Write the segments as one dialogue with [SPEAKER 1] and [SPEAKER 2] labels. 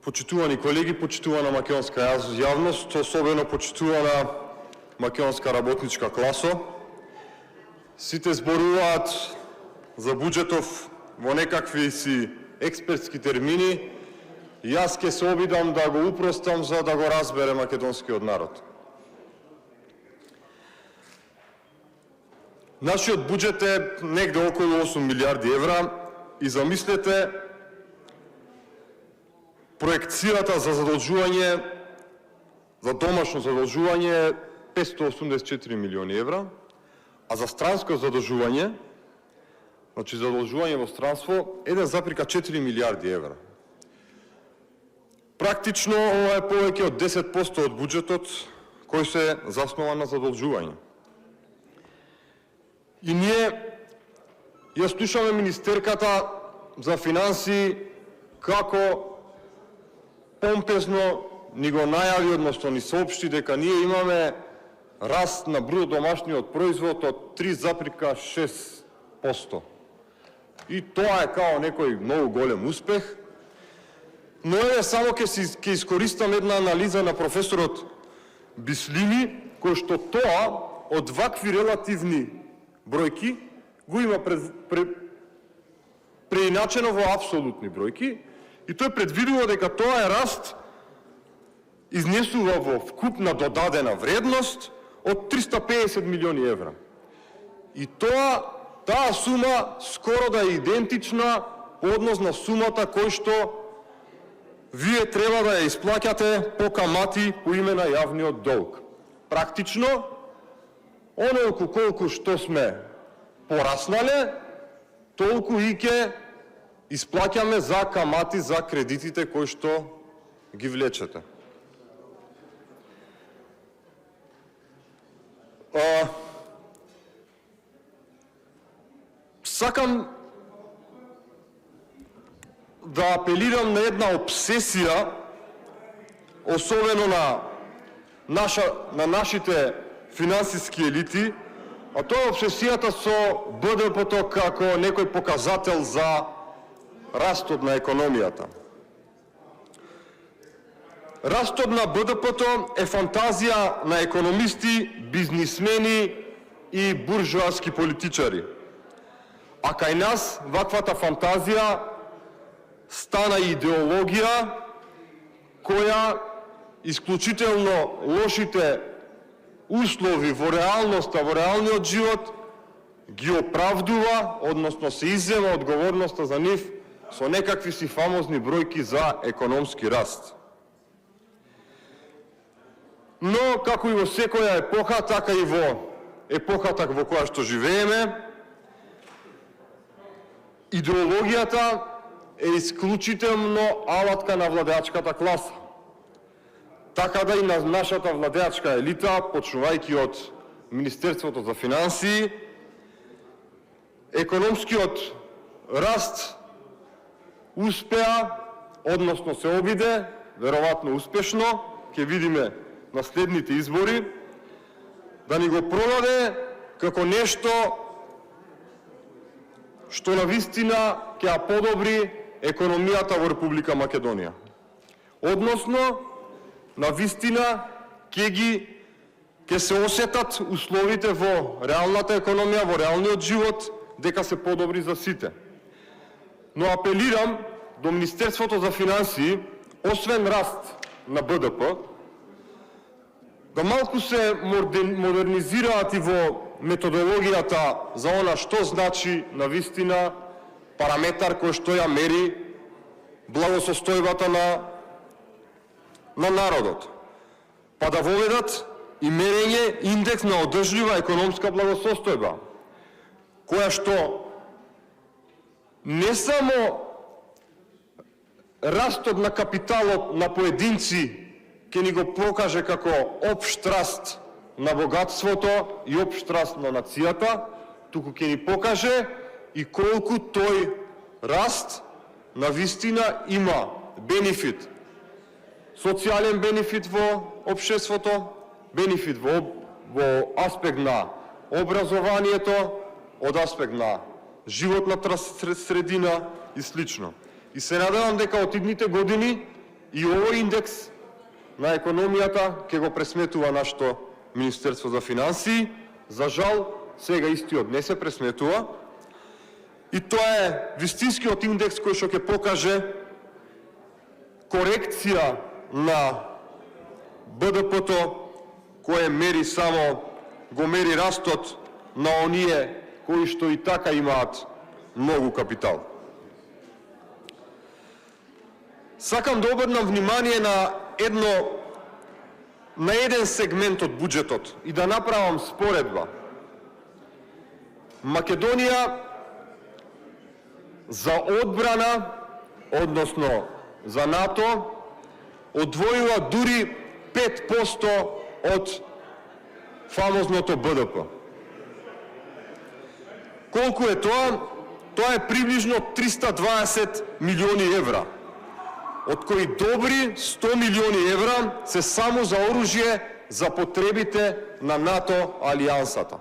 [SPEAKER 1] Почитувани колеги, почитувана македонска јавност, особено почитувана македонска работничка класа, сите зборуваат за буџетов во некакви си експертски термини, јас ќе се обидам да го упростам за да го разбере македонскиот народ. Нашиот буџет е негде околу 8 милиарди евра и замислете проекцијата за задолжување, за домашно задолжување е 584 милиони евра, а за странско задолжување, значи задолжување во странство, 1,4 милиарди евра. Практично ова е повеќе од 10% од буџетот кој се заснова на задолжување. И ние ја слушаме министерката за финансии како помпезно ни го најави, односно ни соопшти дека ние имаме раст на бруто домашниот производ од 3,6%. И тоа е као некој многу голем успех. Но еве само ќе искористам една анализа на професорот Бислими, кој што тоа од вакви релативни бројки го има преиначено во апсолутни бројки и тој предвидува дека тоа е раст изнесува во вкупна додадена вредност од 350 милиони евра. И таа сума скоро да е идентична по однос на сумата кој што вие треба да ја исплаќате по камати по име на јавниот долг. Практично, онолку колку што сме пораснале, толку и ќе исплаќаме за камати за кредитите кои што ги влечете. Сакам да апелирам на една обсесија, особено на нашите финансиски елити, а тоа е обсесијата со БДП-то како некој показател за растот на економијата. Растот на БДП-то е фантазија на економисти, бизнисмени и буржоаски политичари. А кај нас ваквата фантазија стана идеологија која исклучително лошите услови во реалноста, во реалниот живот ги оправдува, односно се иззема одговорноста за нив со некакви си фамозни бројки за економски раст. Но, како и во секоја епоха, така и во епохата во која што живееме, идеологијата е исклучително алатка на владеачката класа. Така да и на нашата владеачка елита, почнувајќи од Министерството за финансии, економскиот раст успеа, односно се обиде, веројатно успешно, ќе видиме на следните избори, да ни го продаде како нешто што навистина ќе ја подобри економијата во Република Македонија. Односно, навистина ќе се осетат условите во реалната економија, во реалниот живот, дека се подобри за сите. Но апелирам до Министерството за финансии, освен раст на БДП, да малку се модернизираат и во методологијата за она што значи навистина параметар кој што ја мери благосостојбата на народот. Па да воведат и мерење индекс на одржлива економска благосостојба, која што не само растот на капиталот на поединци ќе ни го покаже како општ раст на богатството и општ раст на нацијата, туку ќе ни покаже и колку тој раст навистина има бенефит, социјален бенефит во општеството, бенефит во аспект на образованието, од аспект на животната средина и слично. И се надевам дека од идните години и овој индекс на економијата ќе го пресметува нашето Министерство за финансии. За жал, сега истиот не се пресметува. И тоа е вистинскиот индекс кој што ќе покаже корекција на БДП-то, кое мери само, го мери растот на оние кои што и така имаат многу капитал. Сакам да обрнам внимание на еден сегмент од буџетот и да направам споредба. Македонија за одбрана, односно за НАТО, одвојува дури 5% од фамозното БДП. Колку е тоа? Тоа е приближно 320 милиони евра, од кои добри 100 милиони евра се само за оружје за потребите на НАТО алијансата.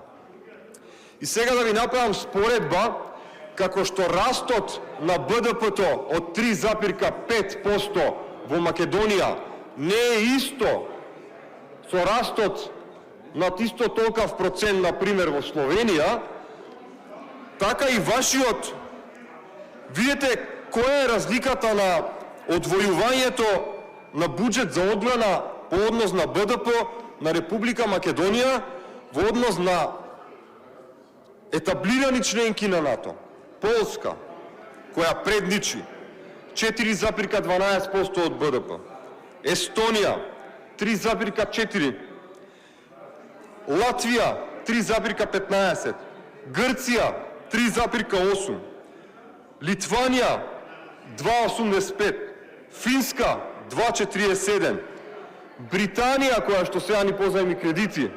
[SPEAKER 1] И сега да ви направам споредба, како што растот на БДП-то од 3,5% во Македонија не е исто со растот над исто толкав процент, например, во Словенија, така и вашиот, видите која е разликата на одвојувањето на буџет за одбрана по однос на БДП на Република Македонија во однос на етаблирани членки на НАТО. Полска, која предничи 4,12% од БДП, Естонија 3,4%, Латвија 3,15%, Грција 3,8%, Литванија 2,85%, Финска 2,47%, Британија, која што сега ни позајми кредити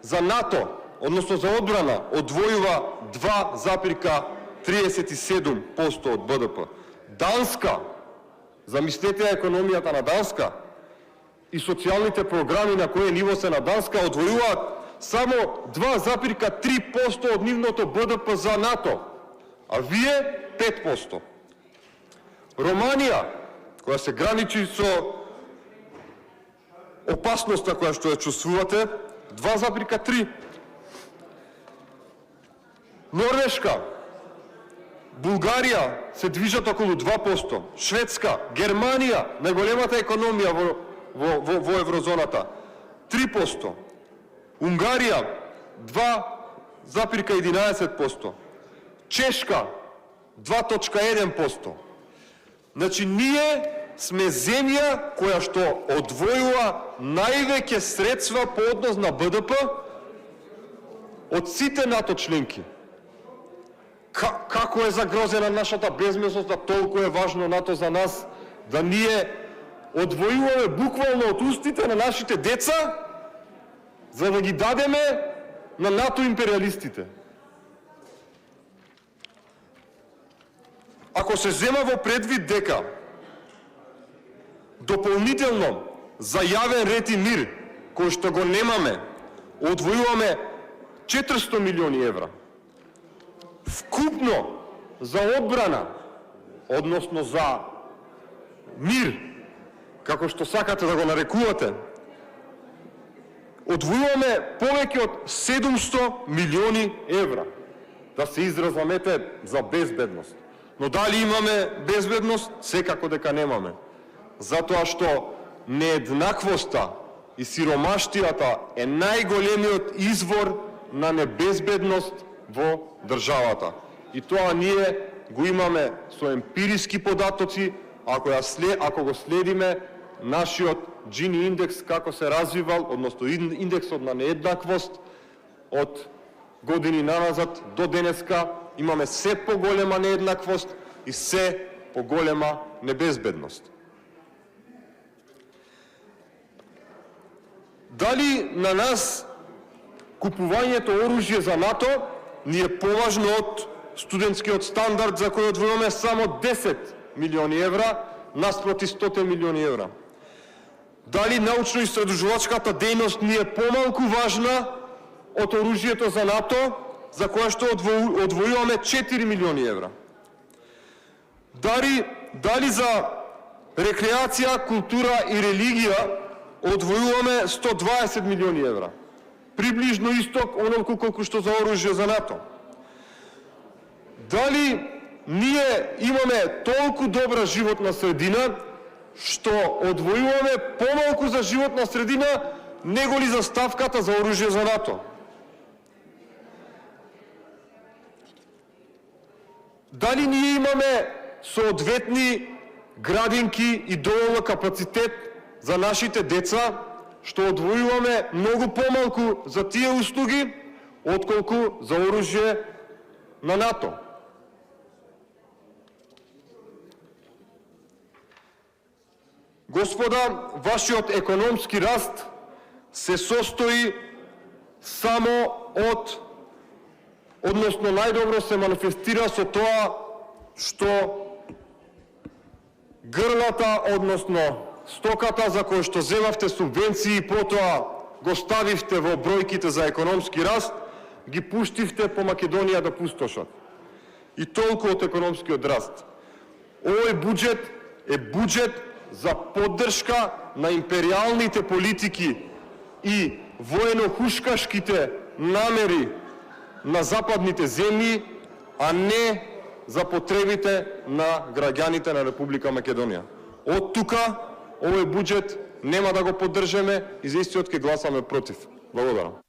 [SPEAKER 1] за НАТО, односно за одбрана, одвојува 2,37% од БДП. Данска, замислете економијата на Данска и социјалните програми на кој ниво се на Данска, одвојуваат само 2,3% од нивното БДП за НАТО, а вие 5%. Романија, која се граничи со опасноста која што ја чувствувате, 2,3%. Норвешка, Булгарија се движат околу 2%, Шведска, Германија, најголемата економија во еврозоната, 3%, Унгарија 2,11%, Чешка 2,1%. Значи, ние сме земја која што одвојува највеќе средства по однос на БДП од сите НАТО членки. Како е загрозена нашата безбедност, да толку е важно НАТО за нас, да ние одвојуваме буквално од устите на нашите деца, за да ги дадеме на НАТО империалистите. Ако се зема во предвид дека дополнително за јавен ред и мир, кој што го немаме, одвојуваме 400 милиони евра, вкупно за одбрана, односно за мир, како што сакате да го нарекувате, одвојуваме повеќе од 700 милиони евра. Да се изразамете за безбедност. Но дали имаме безбедност? Секако дека немаме. Затоа што нееднаквоста и сиромаштијата е најголемиот извор на небезбедност во државата. И тоа ние го имаме со емпириски податоци, ако го следиме нашиот Джини индекс како се развивал, односно индексот на нееднаквост од години наназад до денеска, имаме се поголема нееднаквост и се поголема небезбедност. Дали на нас купувањето оружје за НАТО ни е поважно од студентскиот стандард за кој одвојуваме само 10 милиони евра наспроти 100 милиони евра? Дали научно-истражувачката дејност ни е помалку важна од оружјето за НАТО, за кое што одвојуваме 4 милиони евра? Дали за рекреација, култура и религија одвојуваме 120 милиони евра. Приближно исток онолку колку што за оружје за НАТО. Дали ние имаме толку добра животна средина што одвојуваме помалку за животна средина него ли за ставката за оружје за НАТО? Дали ние имаме соодветни градинки и доволно капацитет за нашите деца, што одвојуваме многу помалку за тие услуги, отколку за оружје на НАТО? Господа, вашиот економски раст се состои само односно најдобро се манифестира со тоа што грлата, односно стоката за која што земавте субвенции и потоа го ставивте во бројките за економски раст, ги пуштивте по Македонија да пустошат. И толку од економскиот раст. Овој буџет е буџет за поддршка на империјалните политики и воено-хушкашките намери на западните земји, а не за потребите на граѓаните на Република Македонија. Од тука, овој буџет нема да го поддржаме и за истиот ќе гласаме против. Благодарам.